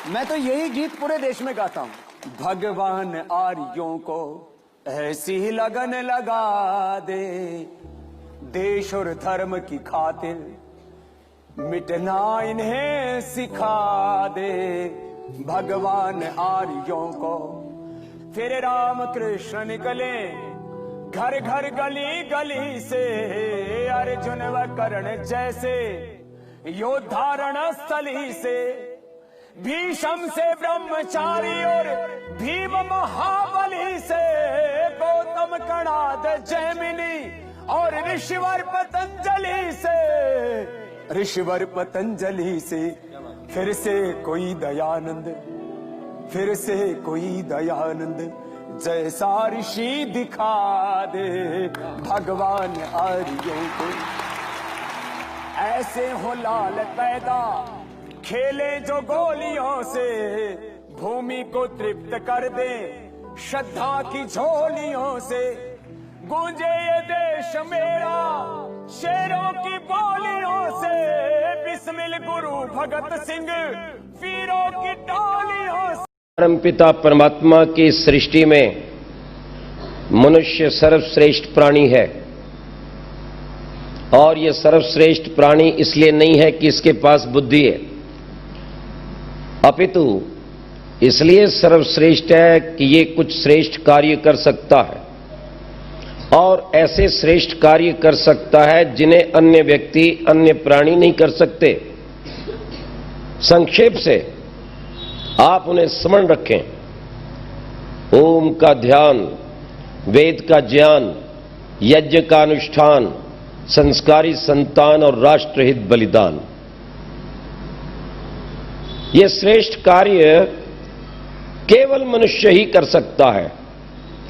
मैं तो यही गीत पूरे देश में गाता हूं। भगवान आर्यों को ऐसी ही लगन लगा दे, देश और धर्म की खातिर मिटना इन्हें सिखा दे। भगवान आर्यों को फिर राम कृष्ण निकले घर घर गली गली से, अर्जुन व कर्ण जैसे योद्धा रणस्थली से, भीष्म से ब्रह्मचारी और भीम महाबली से, गौतम कणाद जैमिनी और ऋषिवर पतंजलि से, फिर से कोई दयानंद, फिर से कोई दयानंद जैसा ऋषि दिखा दे। भगवान आर्यों को ऐसे हो लाल पैदा, खेले जो गोलियों से, भूमि को तृप्त कर दे श्रद्धा की झोलियों से। गूंजे ये देश मेरा शेरों की बोलियों से, बिस्मिल गुरु भगत सिंह वीरों की टोलियों से। परमपिता परमात्मा की सृष्टि में मनुष्य सर्वश्रेष्ठ प्राणी है, और यह सर्वश्रेष्ठ प्राणी इसलिए नहीं है कि इसके पास बुद्धि है, अपितु इसलिए सर्वश्रेष्ठ है कि ये कुछ श्रेष्ठ कार्य कर सकता है, और ऐसे श्रेष्ठ कार्य कर सकता है जिन्हें अन्य व्यक्ति, अन्य प्राणी नहीं कर सकते। संक्षेप से आप उन्हें स्मरण रखें। ओम का ध्यान, वेद का ज्ञान, यज्ञ का अनुष्ठान, संस्कारी संतान और राष्ट्रहित बलिदान। यह श्रेष्ठ कार्य केवल मनुष्य ही कर सकता है,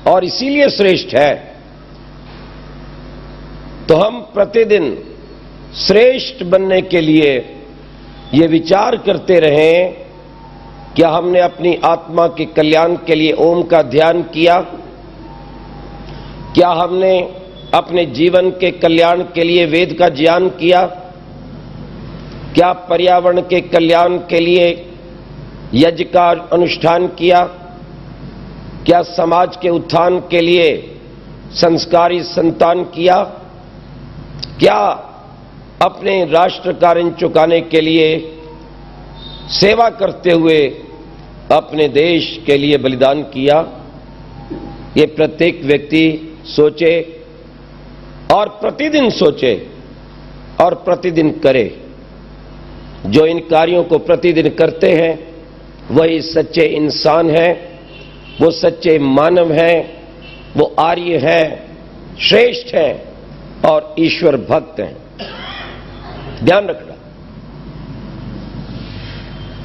और इसीलिए श्रेष्ठ है। तो हम प्रतिदिन श्रेष्ठ बनने के लिए यह विचार करते रहें, क्या हमने अपनी आत्मा के कल्याण के लिए ओम का ध्यान किया? क्या हमने अपने जीवन के कल्याण के लिए वेद का ज्ञान किया? क्या पर्यावरण के कल्याण के लिए यज्ञ का अनुष्ठान किया? क्या समाज के उत्थान के लिए संस्कारी संतान किया? क्या अपने राष्ट्र का ऋण चुकाने के लिए सेवा करते हुए अपने देश के लिए बलिदान किया? ये प्रत्येक व्यक्ति सोचे, और प्रतिदिन सोचे और प्रतिदिन करे। जो इन कार्यों को प्रतिदिन करते हैं वही सच्चे इंसान हैं, वो सच्चे मानव हैं, वो आर्य हैं, श्रेष्ठ हैं और ईश्वर भक्त हैं। ध्यान रखना,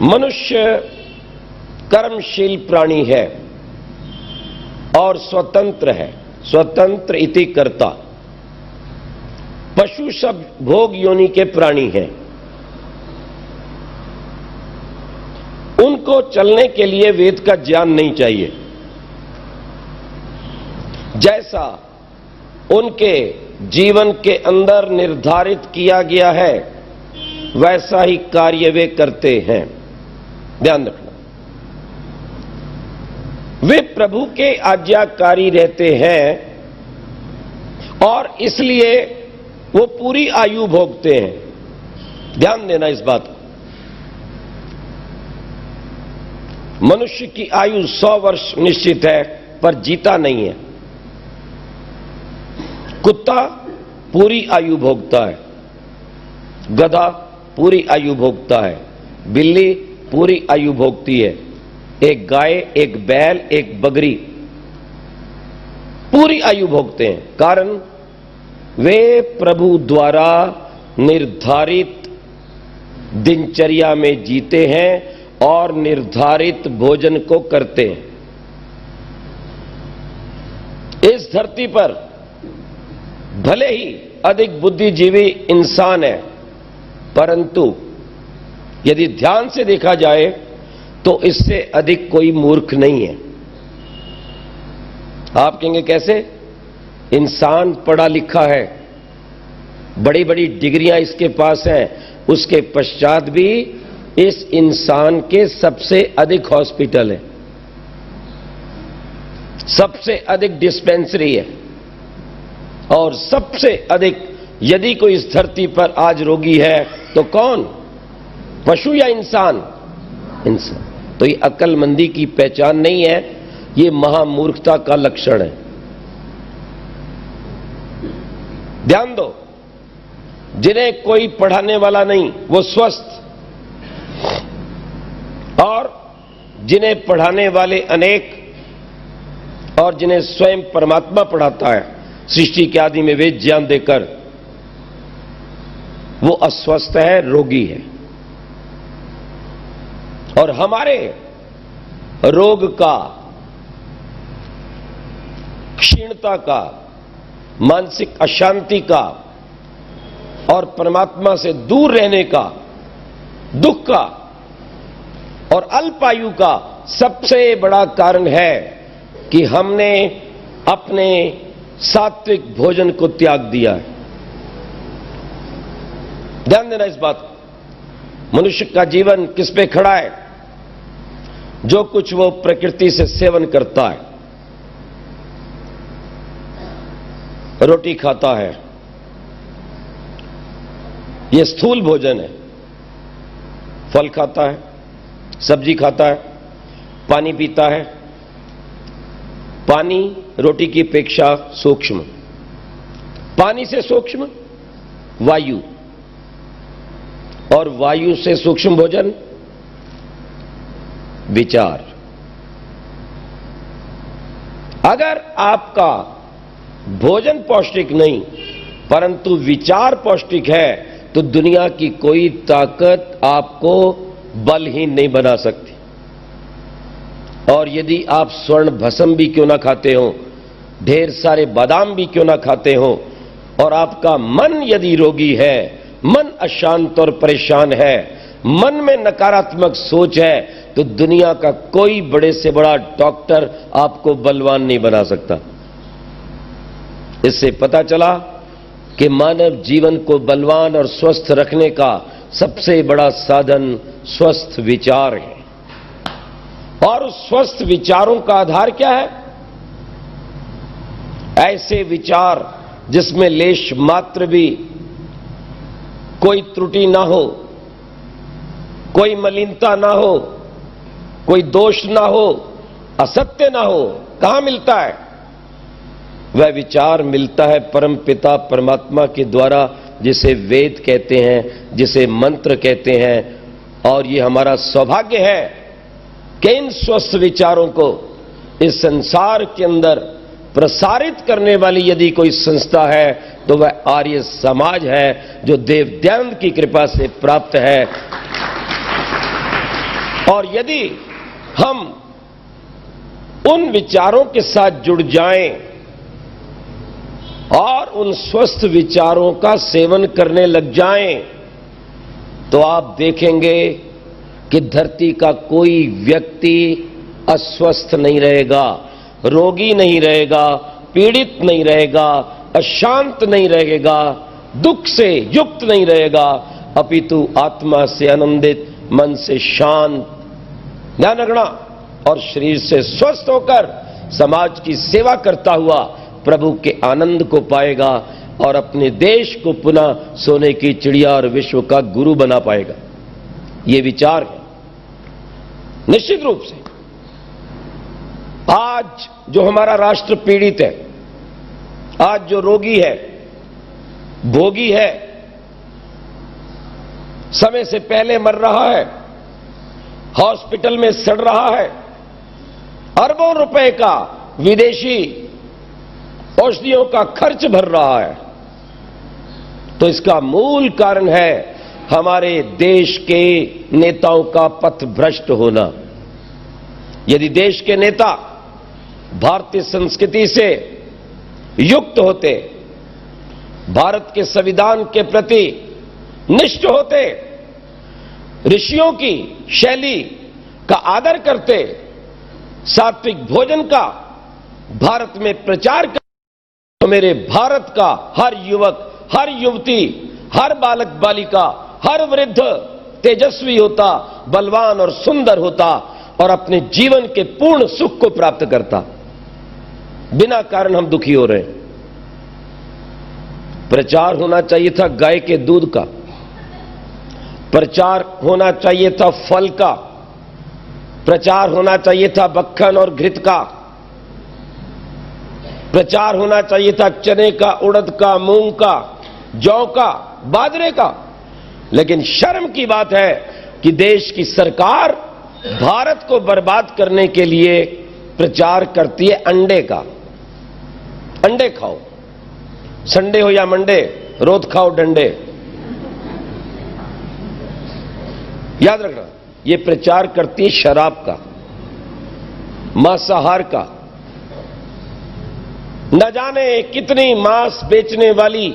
मनुष्य कर्मशील प्राणी है और स्वतंत्र है। स्वतंत्र इति कर्ता। पशु सब भोग योनि के प्राणी हैं। उनको चलने के लिए वेद का ज्ञान नहीं चाहिए। जैसा उनके जीवन के अंदर निर्धारित किया गया है वैसा ही कार्य वे करते हैं। ध्यान रखना, वे प्रभु के आज्ञाकारी रहते हैं और इसलिए वो पूरी आयु भोगते हैं। ध्यान देना इस बात को। मनुष्य की आयु 100 वर्ष निश्चित है, पर जीता नहीं है। कुत्ता पूरी आयु भोगता है, गधा पूरी आयु भोगता है, बिल्ली पूरी आयु भोगती है, एक गाय, एक बैल, एक बकरी पूरी आयु भोगते हैं। कारण वे प्रभु द्वारा निर्धारित दिनचर्या में जीते हैं और निर्धारित भोजन को करते हैं। इस धरती पर भले ही अधिक बुद्धिजीवी इंसान है, परंतु यदि ध्यान से देखा जाए तो इससे अधिक कोई मूर्ख नहीं है। आप कहेंगे कैसे? इंसान पढ़ा लिखा है, बड़ी बड़ी डिग्रियां इसके पास हैं, उसके पश्चात भी इस इंसान के सबसे अधिक हॉस्पिटल है, सबसे अधिक डिस्पेंसरी है, और सबसे अधिक यदि कोई इस धरती पर आज रोगी है तो कौन? पशु या इंसान? इंसान। तो ये अक्लमंदी की पहचान नहीं है, ये महामूर्खता का लक्षण है। ध्यान दो, जिन्हें कोई पढ़ाने वाला नहीं वो स्वस्थ, और जिन्हें पढ़ाने वाले अनेक, और जिन्हें स्वयं परमात्मा पढ़ाता है सृष्टि के आदि में वेद ज्ञान देकर, वो अस्वस्थ है, रोगी है। और हमारे रोग का, क्षीणता का, मानसिक अशांति का और परमात्मा से दूर रहने का, दुख का और अल्पायु का सबसे बड़ा कारण है कि हमने अपने सात्विक भोजन को त्याग दिया है। ध्यान देना इस बात को। मनुष्य का जीवन किस पे खड़ा है? जो कुछ वो प्रकृति से सेवन करता है। रोटी खाता है, यह स्थूल भोजन है। फल खाता है, सब्जी खाता है, पानी पीता है। पानी रोटी की अपेक्षा सूक्ष्म, पानी से सूक्ष्म वायु, और वायु से सूक्ष्म भोजन विचार। अगर आपका भोजन पौष्टिक नहीं परंतु विचार पौष्टिक है तो दुनिया की कोई ताकत आपको बलहीन नहीं बना सकती। और यदि आप स्वर्ण भस्म भी क्यों ना खाते हो, ढेर सारे बादाम भी क्यों ना खाते हो, और आपका मन यदि रोगी है, मन अशांत और परेशान है, मन में नकारात्मक सोच है, तो दुनिया का कोई बड़े से बड़ा डॉक्टर आपको बलवान नहीं बना सकता। इससे पता चला कि मानव जीवन को बलवान और स्वस्थ रखने का सबसे बड़ा साधन स्वस्थ विचार है। और उस स्वस्थ विचारों का आधार क्या है? ऐसे विचार जिसमें लेश मात्र भी कोई त्रुटि ना हो, कोई मलिनता ना हो, कोई दोष ना हो, असत्य ना हो। कहां मिलता है? वह विचार मिलता है परम पिता परमात्मा के द्वारा, जिसे वेद कहते हैं, जिसे मंत्र कहते हैं। और ये हमारा सौभाग्य है कि इन स्वस्थ विचारों को इस संसार के अंदर प्रसारित करने वाली यदि कोई संस्था है तो वह आर्य समाज है, जो देव दयानंद की कृपा से प्राप्त है। और यदि हम उन विचारों के साथ जुड़ जाएं और उन स्वस्थ विचारों का सेवन करने लग जाएं, तो आप देखेंगे कि धरती का कोई व्यक्ति अस्वस्थ नहीं रहेगा, रोगी नहीं रहेगा, पीड़ित नहीं रहेगा, अशांत नहीं रहेगा, दुख से युक्त नहीं रहेगा, अपितु आत्मा से आनंदित, मन से शांत, ध्यान रखना, और शरीर से स्वस्थ होकर समाज की सेवा करता हुआ प्रभु के आनंद को पाएगा और अपने देश को पुनः सोने की चिड़िया और विश्व का गुरु बना पाएगा। ये विचार है। निश्चित रूप से आज जो हमारा राष्ट्र पीड़ित है, आज जो रोगी है, भोगी है, समय से पहले मर रहा है, हॉस्पिटल में सड़ रहा है, अरबों रुपए का विदेशी औषधियों का खर्च भर रहा है, तो इसका मूल कारण है हमारे देश के नेताओं का पथभ्रष्ट होना। यदि देश के नेता भारतीय संस्कृति से युक्त होते, भारत के संविधान के प्रति निष्ठ होते, ऋषियों की शैली का आदर करते, सात्विक भोजन का भारत में प्रचार करते, तो मेरे भारत का हर युवक, हर युवती, हर बालक बालिका, हर वृद्ध तेजस्वी होता, बलवान और सुंदर होता और अपने जीवन के पूर्ण सुख को प्राप्त करता। बिना कारण हम दुखी हो रहे हैं। प्रचार होना चाहिए था गाय के दूध का, प्रचार होना चाहिए था फल का, प्रचार होना चाहिए था मक्खन और घृत का, प्रचार होना चाहिए था चने का, उड़द का, मूंग का, जौ का, बाजरे का। लेकिन शर्म की बात है कि देश की सरकार भारत को बर्बाद करने के लिए प्रचार करती है अंडे का। अंडे खाओ, संडे हो या मंडे, रोज खाओ डंडे। याद रखना, यह प्रचार करती है शराब का, मांसाहार का। न जाने कितनी मांस बेचने वाली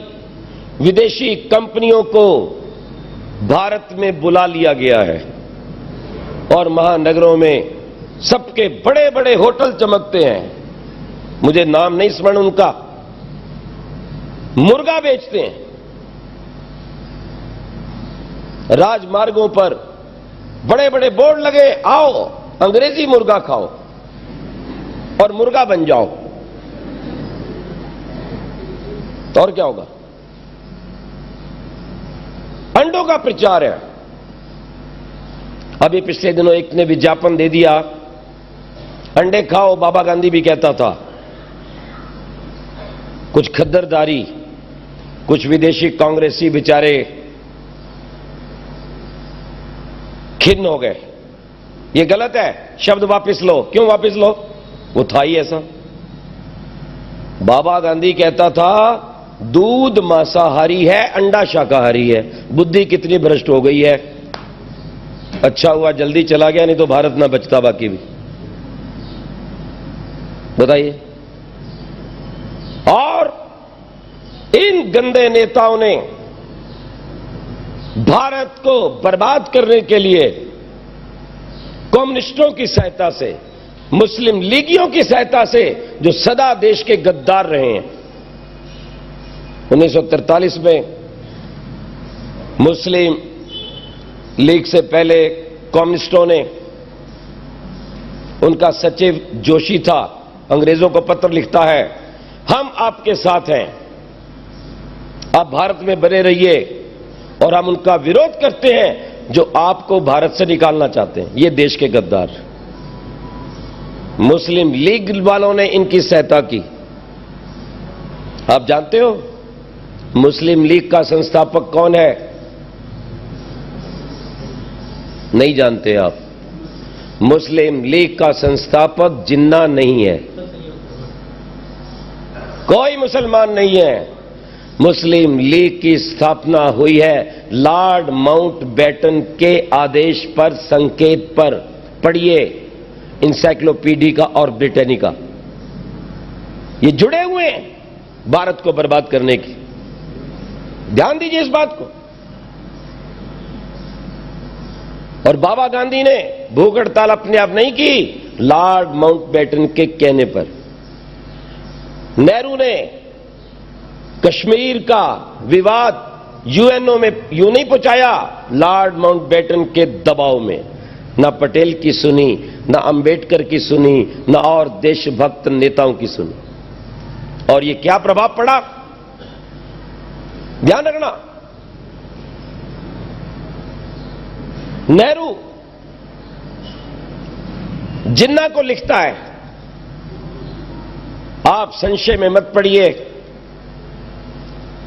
विदेशी कंपनियों को भारत में बुला लिया गया है और महानगरों में सबके बड़े बड़े होटल चमकते हैं। मुझे नाम नहीं स्मरण उनका। मुर्गा बेचते हैं, राजमार्गों पर बड़े बड़े बोर्ड लगे, आओ अंग्रेजी मुर्गा खाओ और मुर्गा बन जाओ। तो और क्या होगा? अंडों का प्रचार है। अभी पिछले दिनों एक ने विज्ञापन दे दिया, अंडे खाओ, बाबा गांधी भी कहता था। कुछ खद्दरदारी, कुछ विदेशी कांग्रेसी बेचारे खिन्न हो गए। ये गलत है, शब्द वापस लो। क्यों वापस लो? वो था ही ऐसा। बाबा गांधी कहता था दूध मांसाहारी है, अंडा शाकाहारी है। बुद्धि कितनी भ्रष्ट हो गई है। अच्छा हुआ जल्दी चला गया, नहीं तो भारत ना बचता बाकी भी। बताइए। और इन गंदे नेताओं ने भारत को बर्बाद करने के लिए कम्युनिस्टों की सहायता से, मुस्लिम लीगियों की सहायता से, जो सदा देश के गद्दार रहे हैं। 1943 में मुस्लिम लीग से पहले कम्युनिस्टों ने, उनका सचिव जोशी था, अंग्रेजों को पत्र लिखता है, हम आपके साथ हैं, आप भारत में बने रहिए, और हम उनका विरोध करते हैं जो आपको भारत से निकालना चाहते हैं। ये देश के गद्दार। मुस्लिम लीग वालों ने इनकी सहायता की। आप जानते हो मुस्लिम लीग का संस्थापक कौन है? नहीं जानते आप? मुस्लिम लीग का संस्थापक जिन्ना नहीं है, कोई मुसलमान नहीं है। मुस्लिम लीग की स्थापना हुई है लॉर्ड माउंटबेटन के आदेश पर, संकेत पर। पढ़िए इंसाइक्लोपीडिया और ब्रिटेनिका। ये जुड़े हुए हैं भारत को बर्बाद करने की। ध्यान दीजिए इस बात को। और बाबा गांधी ने भूख हड़ताल अपने आप नहीं की, लॉर्ड माउंटबेटन के कहने पर। नेहरू ने कश्मीर का विवाद यूएनओ में यूं नहीं पहुंचाया, लॉर्ड माउंटबेटन के दबाव में। ना पटेल की सुनी, ना अंबेडकर की सुनी, ना और देशभक्त नेताओं की सुनी। और ये क्या प्रभाव पड़ा? ध्यान रखना, नेहरू जिन्ना को लिखता है, आप संशय में मत पड़िए,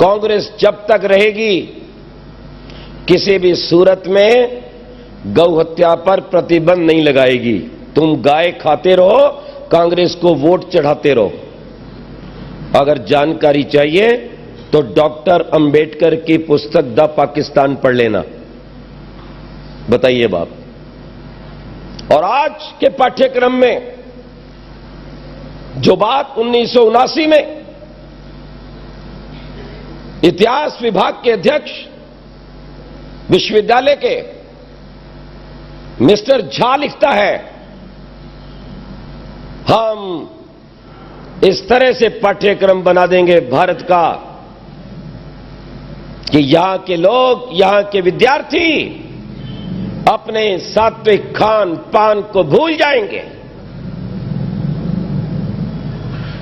कांग्रेस जब तक रहेगी किसी भी सूरत में गौ हत्या पर प्रतिबंध नहीं लगाएगी। तुम गाय खाते रहो, कांग्रेस को वोट चढ़ाते रहो। अगर जानकारी चाहिए तो डॉक्टर अंबेडकर की पुस्तक द पाकिस्तान पढ़ लेना। बताइए बाप। और आज के पाठ्यक्रम में जो बात 1979 में इतिहास विभाग के अध्यक्ष विश्वविद्यालय के मिस्टर झा लिखता है, हम इस तरह से पाठ्यक्रम बना देंगे भारत का कि यहां के लोग, यहां के विद्यार्थी अपने सात्विक खान पान को भूल जाएंगे,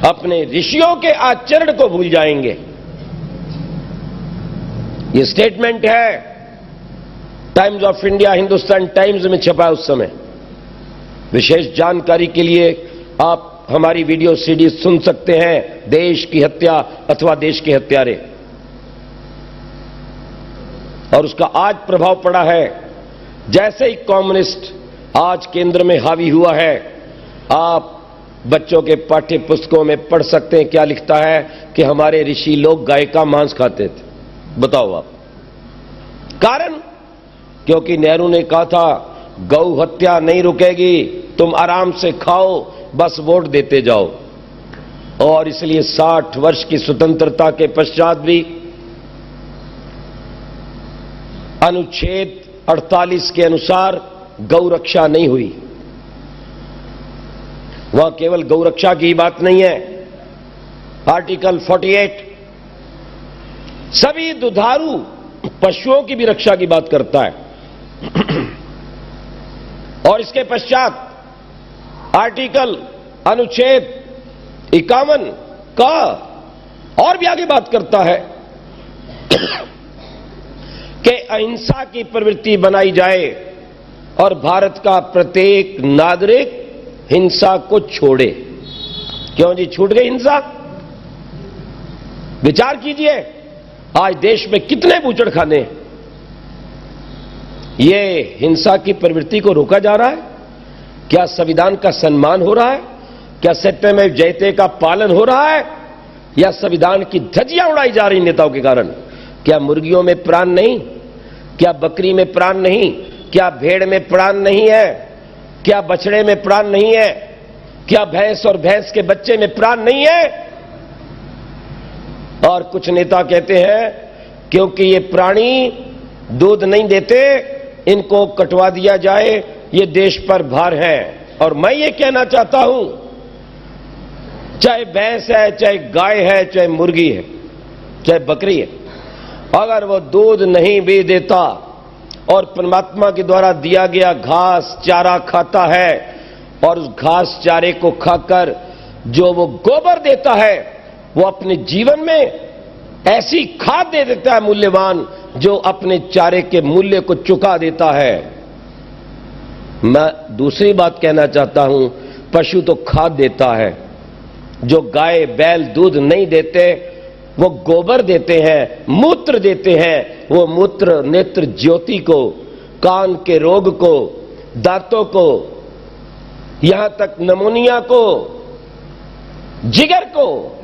अपने ऋषियों के आचरण को भूल जाएंगे। यह स्टेटमेंट है, times of India Hindustan times में छपा उस समय। विशेष जानकारी के लिए आप हमारी वीडियो सीडी सुन सकते हैं, देश की हत्या अथवा देश के हत्यारे। और उसका आज प्रभाव पड़ा है। जैसे ही कम्युनिस्ट आज केंद्र में हावी हुआ है, आप बच्चों के पाठ्य पुस्तकों में पढ़ सकते हैं क्या लिखता है कि हमारे ऋषि लोग गाय का मांस खाते थे। बताओ आप, कारण? क्योंकि नेहरू ने कहा था गौ हत्या नहीं रुकेगी, तुम आराम से खाओ, बस वोट देते जाओ। और इसलिए 60 वर्ष की स्वतंत्रता के पश्चात भी अनुच्छेद 48 के अनुसार गौ रक्षा नहीं हुई। वहां केवल गौ रक्षा की बात नहीं है, आर्टिकल 48 सभी दुधारू पशुओं की भी रक्षा की बात करता है। और इसके पश्चात आर्टिकल अनुच्छेद 51 का और भी आगे बात करता है कि अहिंसा की प्रवृत्ति बनाई जाए और भारत का प्रत्येक नागरिक हिंसा को छोड़े। क्यों जी छूट गई हिंसा? विचार कीजिए, आज देश में कितने बूचड़खाने हैं। ये हिंसा की प्रवृत्ति को रोका जा रहा है? क्या संविधान का सम्मान हो रहा है? क्या सत्यमेव जयते का पालन हो रहा है? या संविधान की धज्जियां उड़ाई जा रही नेताओं के कारण? क्या मुर्गियों में प्राण नहीं? क्या बकरी में प्राण नहीं? क्या भेड़ में प्राण नहीं है? क्या बछड़े में प्राण नहीं है? क्या भैंस और भैंस के बच्चे में प्राण नहीं है? और कुछ नेता कहते हैं क्योंकि ये प्राणी दूध नहीं देते, इनको कटवा दिया जाए, ये देश पर भार है। और मैं ये कहना चाहता हूं, चाहे भैंस है, चाहे गाय है, चाहे मुर्गी है, चाहे बकरी है, अगर वो दूध नहीं भी देता और परमात्मा के द्वारा दिया गया घास चारा खाता है और उस घास चारे को खाकर जो वो गोबर देता है, वो अपने जीवन में ऐसी खाद दे देता है मूल्यवान, जो अपने चारे के मूल्य को चुका देता है। मैं दूसरी बात कहना चाहता हूं, पशु तो खाद देता है। जो गाय बैल दूध नहीं देते, वो गोबर देते हैं, मूत्र देते हैं। वो मूत्र नेत्र ज्योति को, कान के रोग को, दांतों को, यहां तक नमोनिया को, जिगर को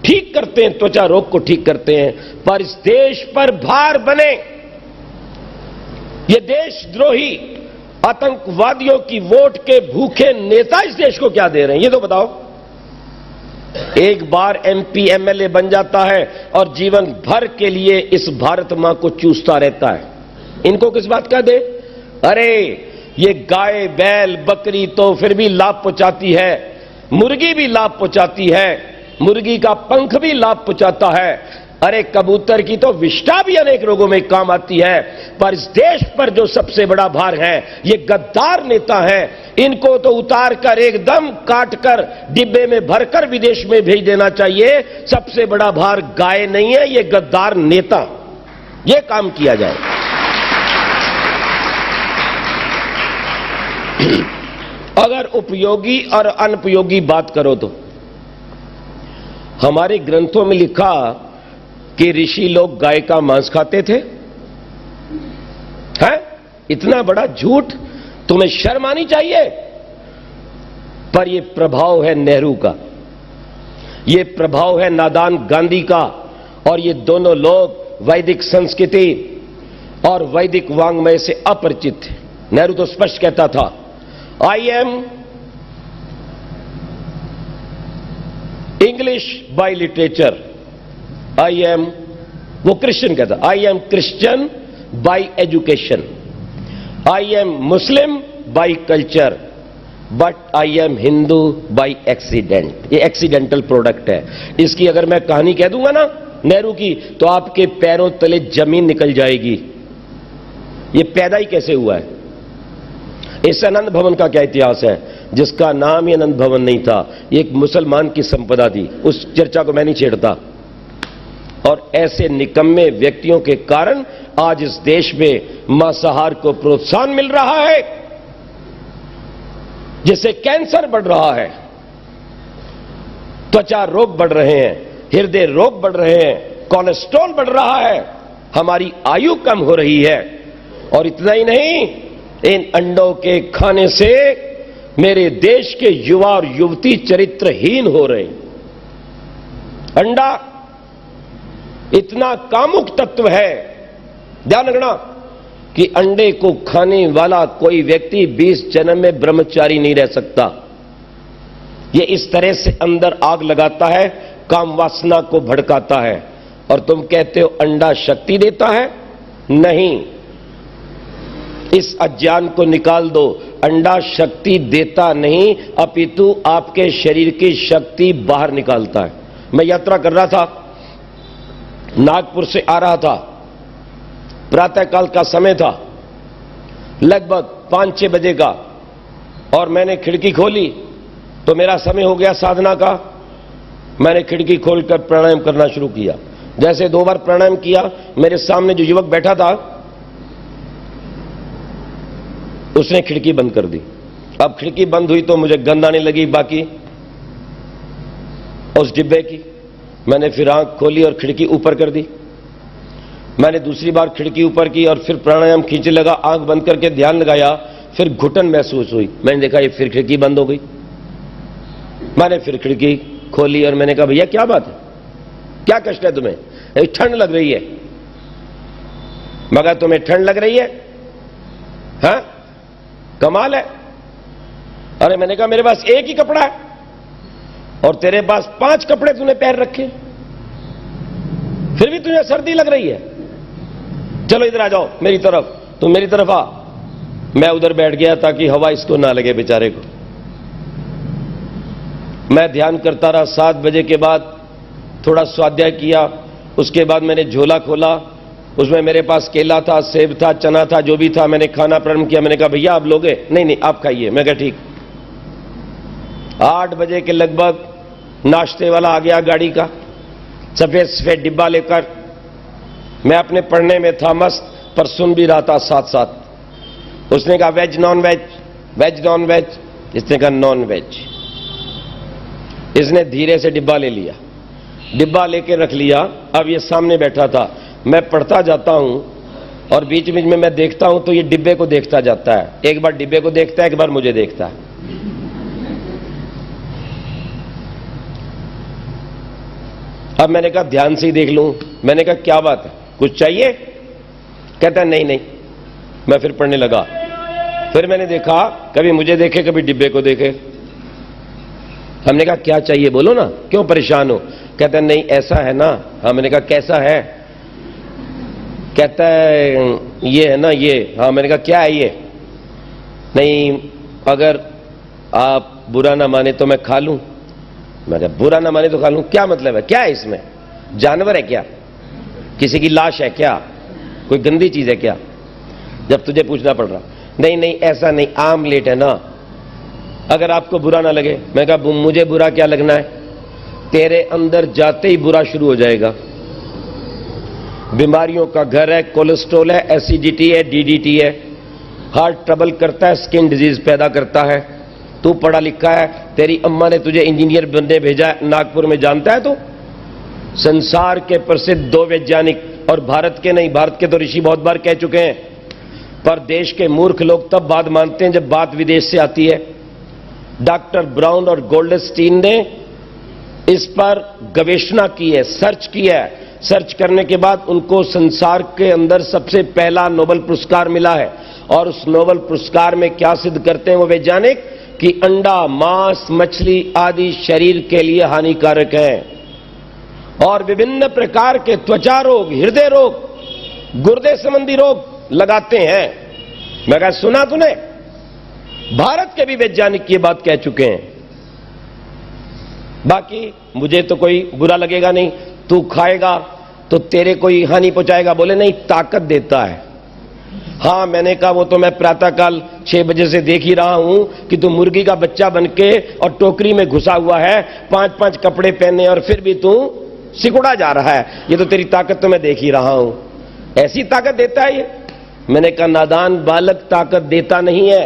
ठीक करते हैं, त्वचा रोग को ठीक करते हैं। पर इस देश पर भार बने ये देशद्रोही आतंकवादियों की वोट के भूखे नेता इस देश को क्या दे रहे हैं, ये तो बताओ। एक बार एमपी एमएलए बन जाता है और जीवन भर के लिए इस भारत मां को चूसता रहता है। इनको किस बात का दे? अरे ये गाय बैल बकरी तो फिर भी लाभ पहुंचाती है, मुर्गी भी लाभ पहुंचाती है, मुर्गी का पंख भी लाभ पहुंचाता है। अरे कबूतर की तो विष्ठा भी अनेक रोगों में काम आती है। पर इस देश पर जो सबसे बड़ा भार है, ये गद्दार नेता हैं। इनको तो उतार कर एकदम काट कर डिब्बे में भरकर विदेश में भेज देना चाहिए। सबसे बड़ा भार गाय नहीं है, ये गद्दार नेता। ये काम किया जाए। अगर उपयोगी और अनुपयोगी बात करो तो हमारे ग्रंथों में लिखा कि ऋषि लोग गाय का मांस खाते थे। हैं? इतना बड़ा झूठ, तुम्हें शर्म आनी चाहिए। पर यह प्रभाव है नेहरू का, यह प्रभाव है नादान गांधी का। और ये दोनों लोग वैदिक संस्कृति और वैदिक वांग्मय से अपरिचित थे। नेहरू तो स्पष्ट कहता था, I am English by literature, I am, वो क्रिश्चियन कहता, I am Christian bye education, I am Muslim by culture, but I am Hindu by accident. ये एक्सीडेंटल प्रोडक्ट है। इसकी अगर मैं कहानी कह दूंगा ना नेहरू की, तो आपके पैरों तले जमीन निकल जाएगी। ये पैदा ही कैसे हुआ है? इस आनंद भवन का क्या इतिहास है, जिसका नाम ही आनंद भवन नहीं था, ये एक मुसलमान की संपदा थी। उस चर्चा को मैं नहीं छेड़ता। और ऐसे निकम्मे व्यक्तियों के कारण आज इस देश में मांसाहार को प्रोत्साहन मिल रहा है, जिससे कैंसर बढ़ रहा है, त्वचा रोग बढ़ रहे हैं, हृदय रोग बढ़ रहे हैं, कोलेस्ट्रॉल बढ़ रहा है, हमारी आयु कम हो रही है। और इतना ही नहीं, इन अंडों के खाने से मेरे देश के युवा और युवती चरित्रहीन हो रहे हैं। अंडा इतना कामुक तत्व है, ध्यान रखना, कि अंडे को खाने वाला कोई व्यक्ति 20 जन्म में ब्रह्मचारी नहीं रह सकता। यह इस तरह से अंदर आग लगाता है, काम वासना को भड़काता है। और तुम कहते हो अंडा शक्ति देता है? नहीं, इस अज्ञान को निकाल दो। अंडा शक्ति देता नहीं, अपितु आपके शरीर की शक्ति बाहर निकालता है। मैं यात्रा कर रहा था, नागपुर से आ रहा था, प्रातःकाल का समय था, लगभग 5-6 बजे का, और मैंने खिड़की खोली तो मेरा समय हो गया साधना का। मैंने खिड़की खोलकर प्राणायाम करना शुरू किया। जैसे 2 बार प्राणायाम किया, मेरे सामने जो युवक बैठा था उसने खिड़की बंद कर दी। अब खिड़की बंद हुई तो मुझे गंध आने लगी बाकी उस डिब्बे की। मैंने फिर आंख खोली और खिड़की ऊपर कर दी। मैंने दूसरी बार खिड़की ऊपर की और फिर प्राणायाम खींचने लगा, आंख बंद करके ध्यान लगाया, फिर घुटन महसूस हुई। मैंने देखा ये फिर खिड़की बंद हो गई। मैंने फिर खिड़की खोली और मैंने कहा भैया क्या बात है, क्या कष्ट है तुम्हें? ठंड लग रही है। मगर तुम्हें ठंड लग रही है? हाँ, कमाल है। अरे मैंने कहा मेरे पास एक ही कपड़ा है और तेरे पास 5 कपड़े तूने पहन रखे, फिर भी तुझे सर्दी लग रही है। चलो इधर आ जाओ मेरी तरफ, तुम मेरी तरफ आ। मैं उधर बैठ गया ताकि हवा इसको ना लगे बेचारे को। मैं ध्यान करता रहा। 7 बजे के बाद थोड़ा स्वाध्याय किया। उसके बाद मैंने झोला खोला, उसमें मेरे पास केला था, सेब था, चना था, जो भी था। मैंने खाना प्रारंभ किया। मैंने कहा भैया आप लोगे? नहीं नहीं आप खाइए। मैं कहा ठीक। 8 बजे के लगभग नाश्ते वाला आ गया गाड़ी का, सफेद सफेद डिब्बा लेकर। मैं अपने पढ़ने में था मस्त, पर सुन भी रहा था साथ साथ। उसने कहा veg non veg, veg non veg. इसने कहा नॉन वेज। इसने धीरे से डिब्बा ले लिया, डिब्बा लेके रख लिया। अब ये सामने बैठा था। मैं पढ़ता जाता हूं और बीच बीच में मैं देखता हूं तो ये डिब्बे को देखता जाता है। एक बार डिब्बे को देखता है, एक बार मुझे देखता है। अब मैंने कहा ध्यान से ही देख लूं। मैंने कहा क्या बात है, कुछ चाहिए? कहता है नहीं नहीं। मैं फिर पढ़ने लगा। फिर मैंने देखा, कभी मुझे देखे कभी डिब्बे को देखे। हमने कहा क्या चाहिए बोलो ना, क्यों परेशान हो? कहता है नहीं ऐसा है ना। हाँ, मैंने कहा कैसा है? कहता है ये है ना ये। हाँ, मैंने कहा क्या है ये? नहीं अगर आप बुरा ना माने तो मैं खा लूं। मैं कहा बुरा ना माने तो खा लूं, क्या मतलब है? क्या है इसमें? जानवर है क्या? किसी की लाश है क्या? कोई गंदी चीज है क्या? जब तुझे पूछना पड़ रहा। नहीं नहीं ऐसा नहीं, आमलेट है ना, अगर आपको बुरा ना लगे। मैं कहा मुझे बुरा क्या लगना है? तेरे अंदर जाते ही बुरा शुरू हो जाएगा। बीमारियों का घर है, कोलेस्ट्रॉल है, एसिडिटी है, डीडीटी है, हार्ट ट्रबल करता है, स्किन डिजीज पैदा करता है। तू पढ़ा लिखा है, तेरी अम्मा ने तुझे इंजीनियर बनने भेजा है नागपुर में, जानता है तू? संसार के प्रसिद्ध 2 वैज्ञानिक, और भारत के नहीं, भारत के तो ऋषि बहुत बार कह चुके हैं, पर देश के मूर्ख लोग तब बात मानते हैं जब बात विदेश से आती है। डॉक्टर ब्राउन और गोल्डस्टीन ने इस पर गवेषणा की है, सर्च किया है। सर्च करने के बाद उनको संसार के अंदर सबसे पहला नोबेल पुरस्कार मिला है। और उस नोबेल पुरस्कार में क्या सिद्ध करते हैं वो वैज्ञानिक, कि अंडा, मांस, मछली आदि शरीर के लिए हानिकारक है और विभिन्न प्रकार के त्वचा रोग, हृदय रोग, गुर्दे संबंधी रोग लगाते हैं। मैं कहा सुना तूने? भारत के भी वैज्ञानिक ये बात कह चुके हैं। बाकी मुझे तो कोई बुरा लगेगा नहीं, तू खाएगा तो तेरे कोई हानि पहुंचाएगा? बोले नहीं, ताकत देता है। हाँ, मैंने कहा वो तो मैं प्रातःकाल 6 बजे से देख ही रहा हूं कि तू मुर्गी का बच्चा बनके और टोकरी में घुसा हुआ है, 5-5 कपड़े पहने और फिर भी तू सिकुड़ा जा रहा है। ये तो तेरी ताकत तो मैं देख ही रहा हूं। ऐसी ताकत देता है ये? मैंने कहा नादान बालक ताकत देता नहीं है,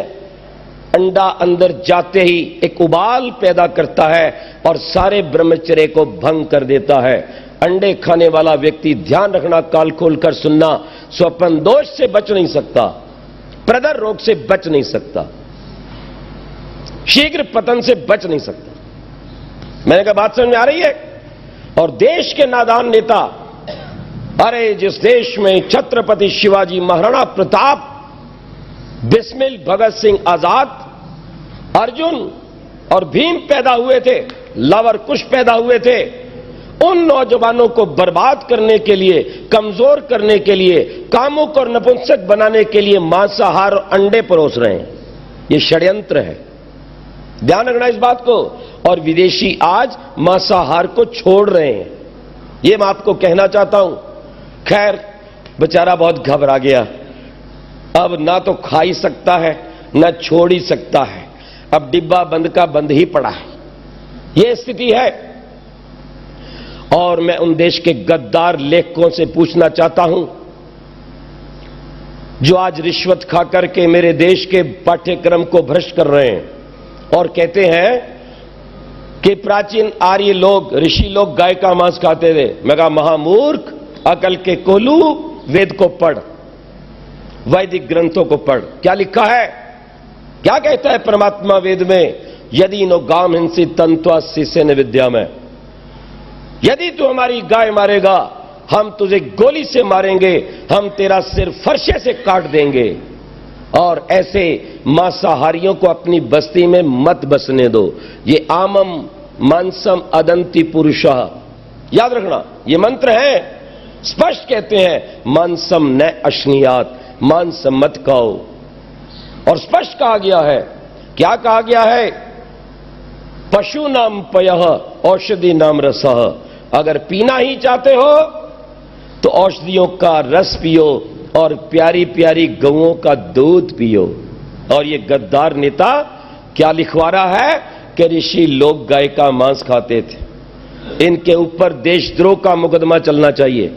अंडा अंदर जाते ही एक उबाल पैदा करता है और सारे ब्रह्मचर्य को भंग कर देता है। अंडे खाने वाला व्यक्ति, ध्यान रखना, काल खोलकर सुनना, स्वप्न दोष से बच नहीं सकता, प्रदर रोग से बच नहीं सकता, शीघ्र पतन से बच नहीं सकता। मैंने कहा बात समझ में आ रही है? और देश के नादान नेता, अरे जिस देश में छत्रपति शिवाजी महाराणा प्रताप, बिस्मिल भगत सिंह आजाद, अर्जुन और भीम पैदा हुए थे, लव और कुश पैदा हुए थे, उन नौजवानों को बर्बाद करने के लिए, कमजोर करने के लिए, कामुक और नपुंसक बनाने के लिए मांसाहार और अंडे परोस रहे हैं। यह षड्यंत्र है, ध्यान रखना इस बात को। और विदेशी आज मांसाहार को छोड़ रहे हैं, यह मैं आपको कहना चाहता हूं। खैर, बेचारा बहुत घबरा गया, अब ना तो खा ही सकता है ना छोड़ ही सकता है, अब डिब्बा बंद का बंद ही पड़ा है। यह स्थिति है। और मैं उन देश के गद्दार लेखकों से पूछना चाहता हूं जो आज रिश्वत खा करके मेरे देश के पाठ्यक्रम को भ्रष्ट कर रहे हैं और कहते हैं कि प्राचीन आर्य लोग, ऋषि लोग गाय का मांस खाते थे। मैं कहा महामूर्ख, अकल के कोलू, वेद को पढ़, वैदिक ग्रंथों को पढ़। क्या लिखा है, क्या कहता है परमात्मा वेद में? यदि नो गाम हिंसी तंत्वा शिष्य विद्या में, यदि तू हमारी गाय मारेगा हम तुझे गोली से मारेंगे, हम तेरा सिर फरसे से काट देंगे। और ऐसे मांसाहारियों को अपनी बस्ती में मत बसने दो। ये आमम मांसम अदंति पुरुषः, याद रखना, ये मंत्र है, स्पष्ट कहते हैं मांसम न अश्नियात, मांस मत खाओ। और स्पष्ट कहा गया है, क्या कहा गया है? पशु नाम पयः औषधि नाम रसः, अगर पीना ही चाहते हो तो औषधियों का रस पियो और प्यारी प्यारी गौओं का दूध पियो। और ये गद्दार नेता क्या लिखवा रहा है कि ऋषि लोग गाय का मांस खाते थे। इनके ऊपर देशद्रोह का मुकदमा चलना चाहिए।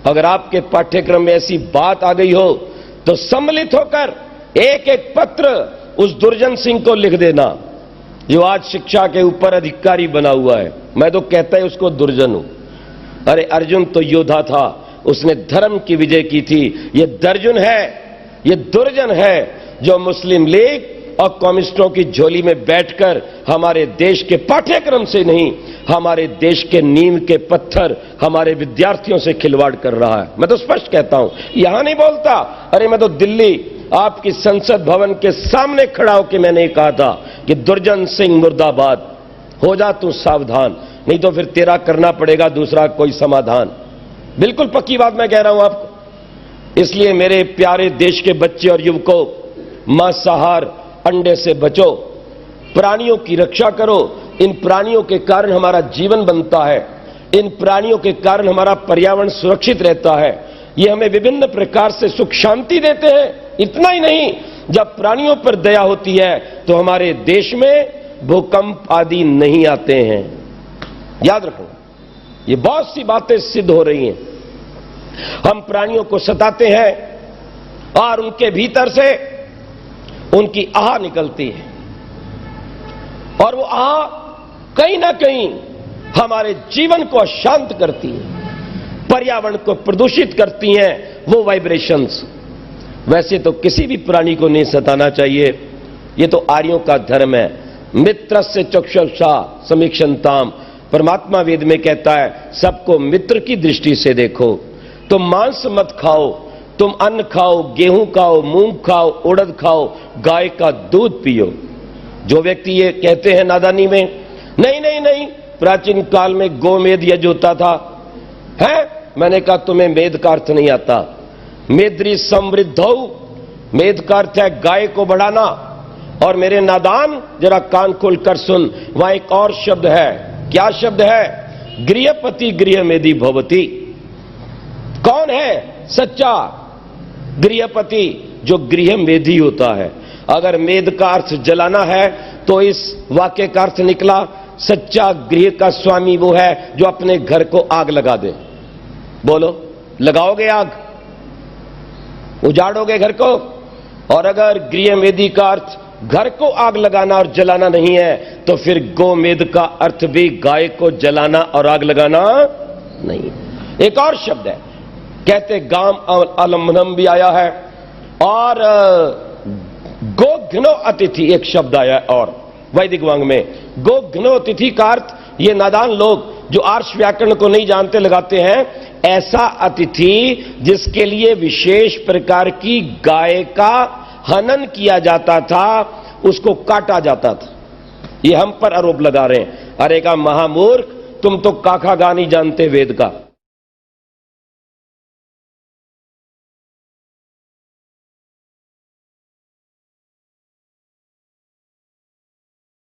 अगर आपके पाठ्यक्रम में ऐसी बात आ गई हो तो सम्मिलित होकर एक एक पत्र उस दुर्जन सिंह को लिख देना, जो आज शिक्षा के ऊपर अधिकारी बना हुआ है। मैं तो कहता है उसको दुर्जन हूं। अरे अर्जुन तो योद्धा था, उसने धर्म की विजय की थी। ये दर्जुन है, ये दुर्जन है जो मुस्लिम लीग और कम्युनिस्टों की झोली में बैठकर हमारे देश के पाठ्यक्रम से नहीं, हमारे देश के नींव के पत्थर, हमारे विद्यार्थियों से खिलवाड़ कर रहा है। मैं तो स्पष्ट कहता हूं, यहां नहीं बोलता। अरे मैं तो दिल्ली आपकी संसद भवन के सामने खड़ा होकर मैंने कहा था कि दुर्जन सिंह मुर्दाबाद, हो जा तू सावधान, नहीं तो फिर तेरा करना पड़ेगा दूसरा कोई समाधान। बिल्कुल पक्की बात मैं कह रहा हूं आपको। इसलिए मेरे प्यारे देश के बच्चे और युवकों, मांसाहार अंडे से बचो, प्राणियों की रक्षा करो। इन प्राणियों के कारण हमारा जीवन बनता है, इन प्राणियों के कारण हमारा पर्यावरण सुरक्षित रहता है। ये हमें विभिन्न प्रकार से सुख शांति देते हैं। इतना ही नहीं, जब प्राणियों पर दया होती है तो हमारे देश में भूकंप आदि नहीं आते हैं। याद रखो, ये बहुत सी बातें सिद्ध हो रही हैं। हम प्राणियों को सताते हैं और उनके भीतर से उनकी आह निकलती है, और वो आह कहीं ना कहीं हमारे जीवन को अशांत करती है, पर्यावरण को प्रदूषित करती हैं वो वाइब्रेशंस। वैसे तो किसी भी प्राणी को नहीं सताना चाहिए, ये तो आर्यों का धर्म है। मित्रस्य चक्षुषा समीक्षन्ताम, परमात्मा वेद में कहता है सबको मित्र की दृष्टि से देखो। तुम मांस मत खाओ, तुम अन्न खाओ, गेहूं खाओ, मूंग खाओ, उड़द खाओ, गाय का दूध पियो। जो व्यक्ति ये कहते हैं नादानी में, नहीं नहीं नहीं, प्राचीन काल में गोमेद यज्ञ होता था, है? मैंने कहा तुम्हें मेद का अर्थ नहीं आता। मेद्री समृद्धौ, मेद का अर्थ है गाय को बढ़ाना। और मेरे नादान जरा कान खोलकर सुन, वहां एक और शब्द है। क्या शब्द है? गृहपति गृहमेदी भवति। कौन है सच्चा गृहपति? जो गृहमेधी होता है। अगर मेद का अर्थ जलाना है तो इस वाक्य का अर्थ निकला सच्चा गृह का स्वामी वो है जो अपने घर को आग लगा दे। बोलो, लगाओगे आग? उजाड़ोगे घर को? और अगर गृह मेदी का अर्थ घर को आग लगाना और जलाना नहीं है तो फिर गोमेद का अर्थ भी गाय को जलाना और आग लगाना नहीं। एक और शब्द है, कहते गाम अलमनम भी आया है, और गोघ्नो अतिथि एक शब्द आया है, और वैदिक वांग में गोघ्नो अतिथि का अर्थ ये नादान लोग जो आर्ष व्याकरण को नहीं जानते लगाते हैं, ऐसा अतिथि जिसके लिए विशेष प्रकार की गाय का हनन किया जाता था, उसको काटा जाता था। ये हम पर आरोप लगा रहे हैं। अरे का महामूर्ख, तुम तो काका गा नहीं जानते वेद का।